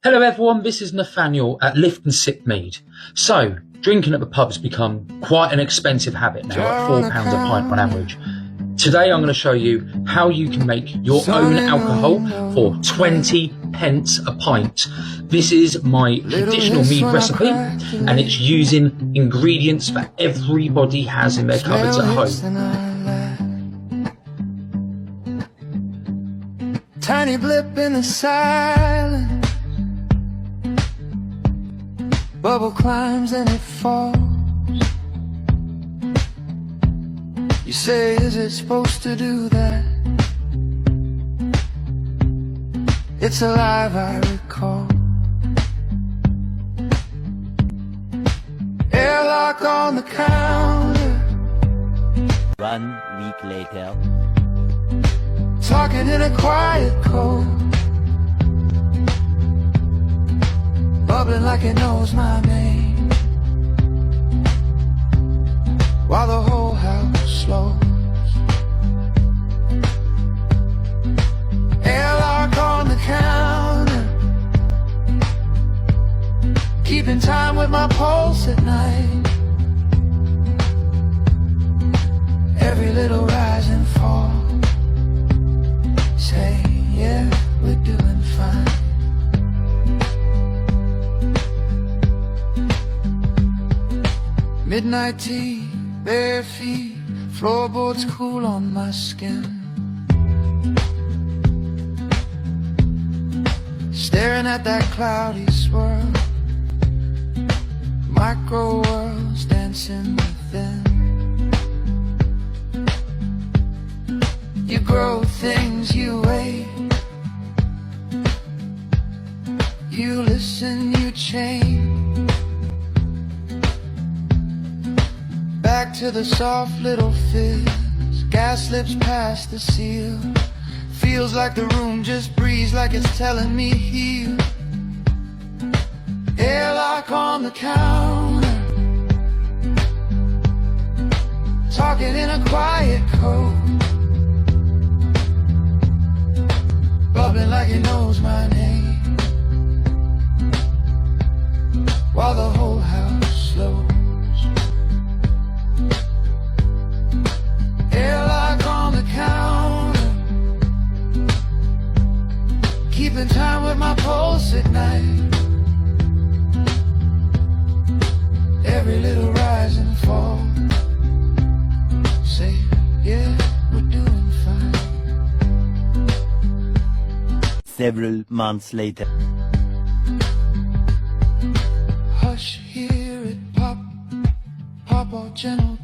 Hello everyone, this is Nathaniel at Lift and Sip Mead. So, drinking at the pub has become quite an expensive habit now at £4 a pint on average. Today I'm going to show you how you can make your own alcohol for 20 pence a pint. This is my traditional mead recipe and it's using ingredients that everybody has in their cupboards at home. Tiny blip in the silence, bubble climbs and it falls. You say, is it supposed to do that? It's alive, I recall. Airlock on the counter. 1 week later. Talking in a quiet code, bubbling like it knows my name, while the whole house slows. Airlock on the counter, keeping time with my pulse at night. Every little rise and fall, say, yeah, we're doing fine. Midnight tea, bare feet, floorboards cool on my skin. Staring at that cloudy swirl, micro worlds dancing within. You grow things, you wait, you listen, you change. Back to the soft little fizz, gas slips past the seal. Feels like the room just breathes, like it's telling me heal. Airlock on the counter, talking in a quiet code, bubbling like it knows my name, while the whole house slows. Airlock on the counter, keeping time with my pulse at night. Every little rise and fall, say, yeah, we're doing fine. Several months later. Hush, hear it pop, pop all gentle